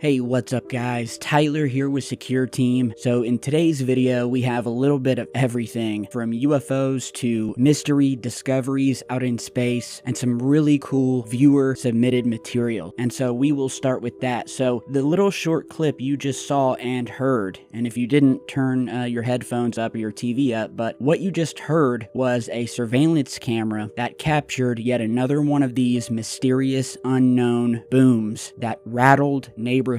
Hey, what's up guys? Tyler here with Secure Team. So in today's video, we have a little bit of everything from UFOs to mystery discoveries out in space and some really cool viewer submitted material. And so we will start with that. So the little short clip you just saw and heard, and if you didn't turn your headphones up or your TV up, but what you just heard was a surveillance camera that captured yet another one of these mysterious unknown booms that rattled neighborhoods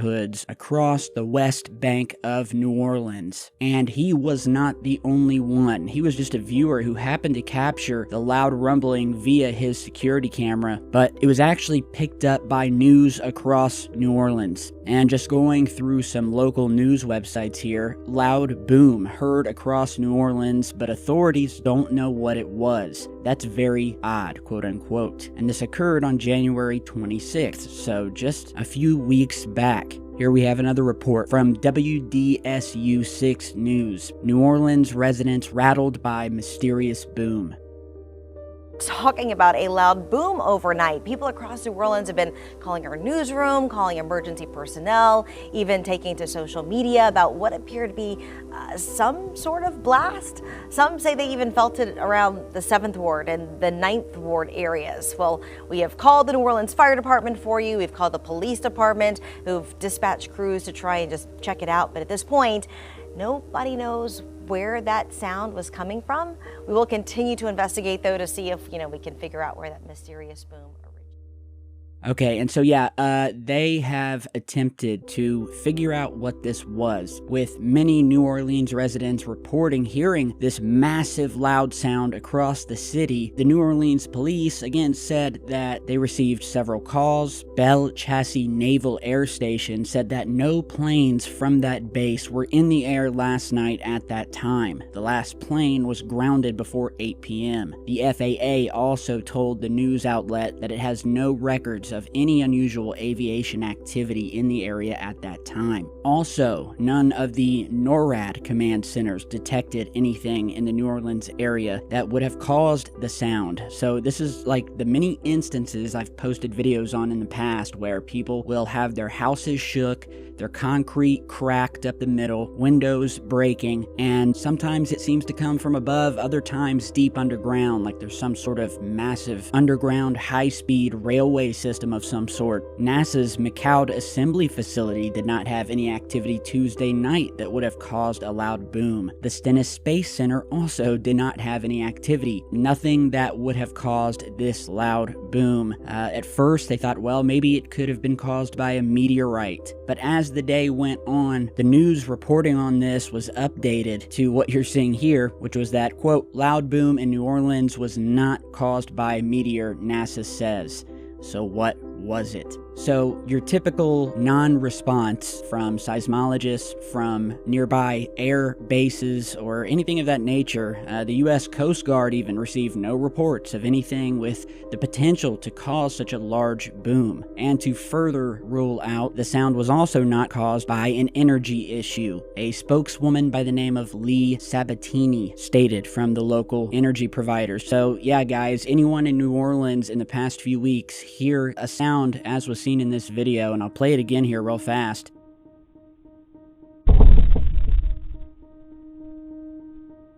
across the west bank of New Orleans. And he was not the only one. He was just a viewer who happened to capture the loud rumbling via his security camera, but it was actually picked up by news across New Orleans. And just going through some local news websites here, loud boom heard across New Orleans, but authorities don't know what it was. That's very odd, quote unquote. And this occurred on January 26th, so just a few weeks back. Here we have another report from WDSU 6 News. New Orleans residents rattled by mysterious boom. Talking about a loud boom overnight. People across New Orleans have been calling our newsroom, calling emergency personnel, even taking to social media about what appeared to be some sort of blast. Some say they even felt it around the 7th Ward and the 9th Ward areas. Well, we have called the New Orleans Fire Department for you. We've called the police department, who've dispatched crews to try and just check it out. But at this point, nobody knows where that sound was coming from. We will continue to investigate, though, to see if, we can figure out where that mysterious boom originated. Okay, and so yeah, they have attempted to figure out what this was, with many New Orleans residents reporting hearing this massive loud sound across the city. The New Orleans police again said that they received several calls. Belle Chasse Naval Air Station said that no planes from that base were in the air last night at that time. The last plane was grounded before 8 p.m. The FAA also told the news outlet that it has no records of any unusual aviation activity in the area at that time. Also, none of the NORAD command centers detected anything in the New Orleans area that would have caused the sound. So this is like the many instances I've posted videos on in the past where people will have their houses shook, their concrete cracked up the middle, windows breaking, and sometimes it seems to come from above, other times deep underground, like there's some sort of massive underground high-speed railway system of some sort. NASA's McCloud Assembly Facility did not have any activity Tuesday night that would have caused a loud boom. The Stennis Space Center also did not have any activity, nothing that would have caused this loud boom. At first they thought, well, maybe it could have been caused by a meteorite, but as the day went on, the news reporting on this was updated to what you're seeing here, which was that, quote, loud boom in New Orleans was not caused by a meteor, NASA says. So what was it? So your typical non-response from seismologists, from nearby air bases, or anything of that nature. The U.S. Coast Guard even received no reports of anything with the potential to cause such a large boom. And to further rule out, the sound was also not caused by an energy issue. A spokeswoman by the name of Lee Sabatini stated from the local energy provider. So yeah, guys, anyone in New Orleans in the past few weeks hear a sound as was seen in this video, and I'll play it again here real fast.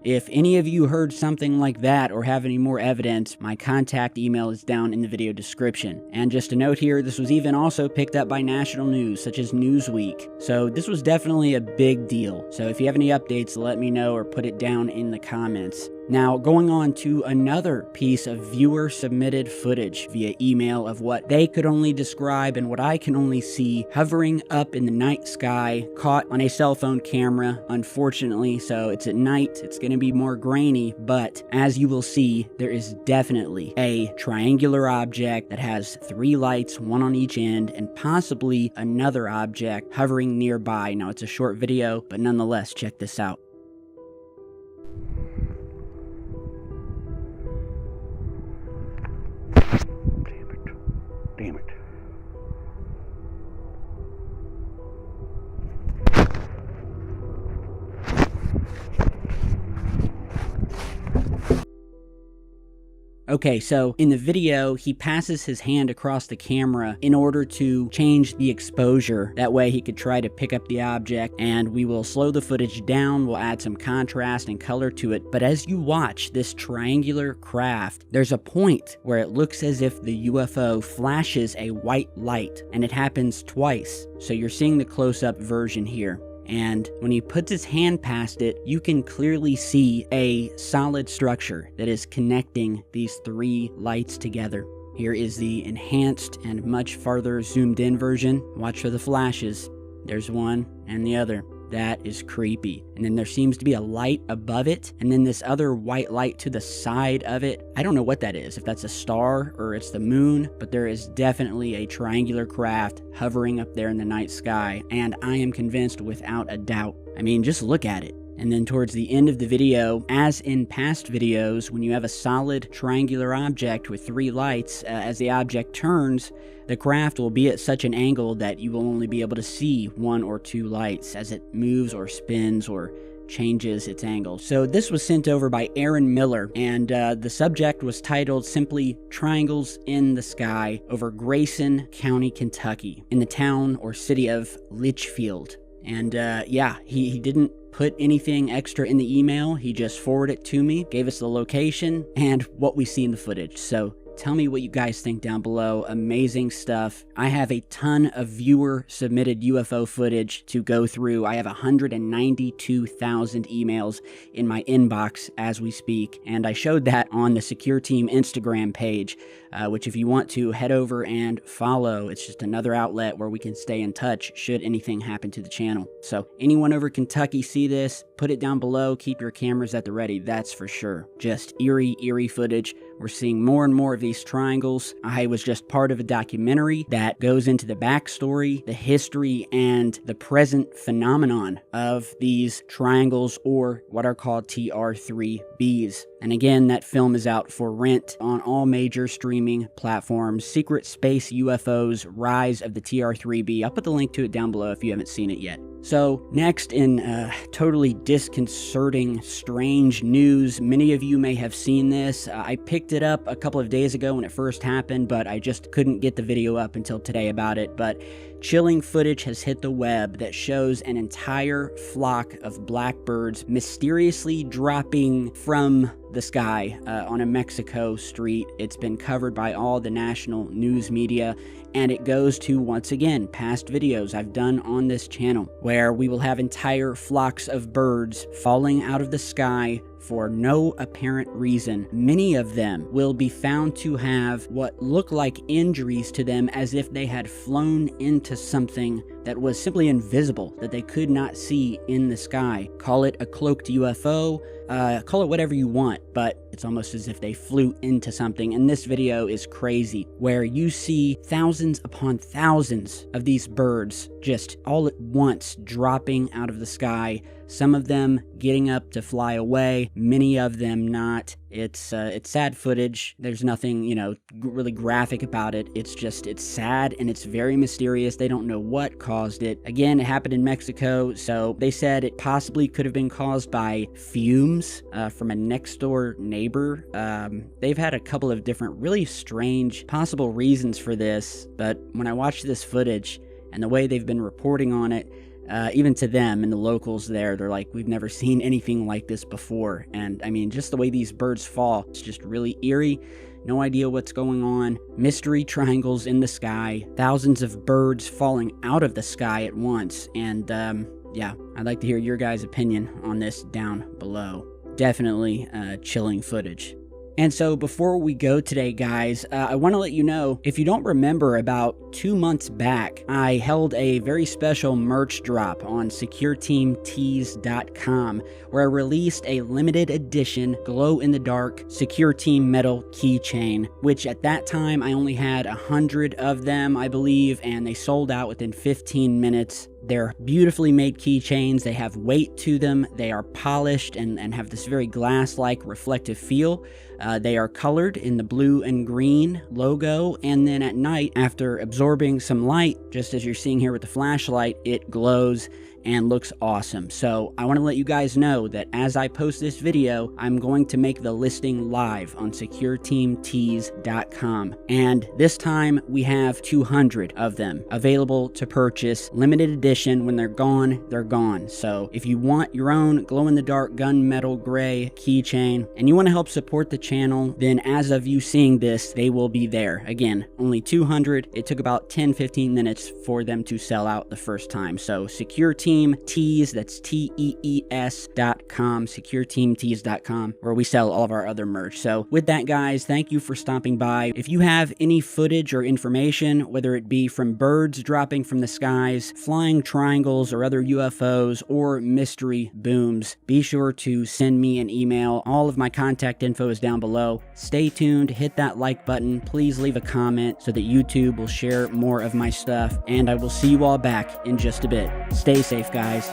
If any of you heard something like that or have any more evidence, my contact email is down in the video description. And just a note here, this was even also picked up by national news such as Newsweek. So this was definitely a big deal. So if you have any updates, let me know or put it down in the comments. Now, going on to another piece of viewer submitted footage via email of what they could only describe and what I can only see hovering up in the night sky, caught on a cell phone camera, unfortunately. So it's at night, it's going to be more grainy, but as you will see, there is definitely a triangular object that has 3 lights, one on each end, and possibly another object hovering nearby. Now, it's a short video, but nonetheless, check this out. Damn it. Okay, so in the video, he passes his hand across the camera in order to change the exposure. That way he could try to pick up the object, and we will slow the footage down, we'll add some contrast and color to it. But as you watch this triangular craft, there's a point where it looks as if the UFO flashes a white light, and it happens twice. So you're seeing the close-up version here. And when he puts his hand past it, you can clearly see a solid structure that is connecting these three lights together. Here is the enhanced and much farther zoomed in version. Watch for the flashes. There's one and the other. That is creepy. And then there seems to be a light above it, and then this other white light to the side of it. I don't know what that is, if that's a star or it's the moon, but there is definitely a triangular craft hovering up there in the night sky, and I am convinced without a doubt. I mean, just look at it. And then towards the end of the video, as in past videos, when you have a solid triangular object with three lights, as the object turns, the craft will be at such an angle that you will only be able to see one or two lights as it moves or spins or changes its angle. So this was sent over by Aaron Miller, and the subject was titled simply "Triangles in the Sky" over Grayson County, Kentucky, in the town or city of Litchfield. And yeah, he didn't put anything extra in the email. He just forwarded it to me, gave us the location and what we see in the footage. So tell me what you guys think down below. Amazing stuff. I have a ton of viewer submitted UFO footage to go through. I have 192,000 emails in my inbox as we speak, and I showed that on the Secure Team Instagram page, which if you want to head over and follow, it's just another outlet where we can stay in touch should anything happen to the channel. So anyone over Kentucky see this, put it down below. Keep your cameras at the ready, that's for sure. Just eerie footage. We're seeing more and more of these triangles. I was just part of a documentary that goes into the backstory, the history, and the present phenomenon of these triangles, or what are called TR3Bs. And again, that film is out for rent on all major streaming platforms. Secret Space UFOs, Rise of the TR3B. I'll put the link to it down below if you haven't seen it yet. So next, in totally disconcerting, strange news, many of you may have seen this. I picked it up a couple of days ago when it first happened, but I just couldn't get the video up until today about it. But chilling footage has hit the web that shows an entire flock of blackbirds mysteriously dropping from the sky on a Mexico street. It's been covered by all the national news media, and it goes to, once again, past videos I've done on this channel, where we will have entire flocks of birds falling out of the sky for no apparent reason. Many of them will be found to have what look like injuries to them, as if they had flown into something that was simply invisible, that they could not see in the sky. Call it a cloaked UFO, call it whatever you want, but it's almost as if they flew into something. And this video is crazy, where you see thousands upon thousands of these birds just all at once dropping out of the sky. Some of them getting up to fly away, many of them not. It's sad footage. There's nothing, really graphic about it. It's sad and it's very mysterious. They don't know what caused it. Again, it happened in Mexico, so they said it possibly could have been caused by fumes from a next door neighbor. They've had a couple of different really strange possible reasons for this, but when I watched this footage and the way they've been reporting on it, even to them and the locals there, they're like, we've never seen anything like this before. And I mean, just the way these birds fall, it's just really eerie. No idea what's going on. Mystery triangles in the sky, thousands of birds falling out of the sky at once. And yeah, I'd like to hear your guys' opinion on this down below. Definitely chilling footage. And so before we go today, guys, I want to let you know, if you don't remember, about 2 months back, I held a very special merch drop on SecureTeamTees.com, where I released a limited edition glow-in-the-dark Secure Team metal keychain, which at that time I only had 100 of them, I believe, and they sold out within 15 minutes. They're beautifully made keychains. They have weight to them. They are polished and have this very glass-like reflective feel. They are colored in the blue and green logo, and then at night, after absorbing some light, just as you're seeing here with the flashlight, it glows and looks awesome. So I want to let you guys know that as I post this video, I'm going to make the listing live on secureteamtees.com. And this time we have 200 of them available to purchase, limited edition. When they're gone, they're gone. So if you want your own glow-in-the-dark gunmetal gray keychain and you want to help support the channel, then as of you seeing this, they will be there. Again, only 200. It took about 10-15 minutes for them to sell out the first time. So Secure Team Tees, that's TEES.com, secureteamtees.com, where we sell all of our other merch. So with that, guys, thank you for stopping by. If you have any footage or information, whether it be from birds dropping from the skies, flying triangles or other UFOs, or mystery booms, be sure to send me an email. All of my contact info is down below. Stay tuned, hit that like button, please leave a comment so that YouTube will share more of my stuff, and I will see you all back in just a bit. Stay safe, guys.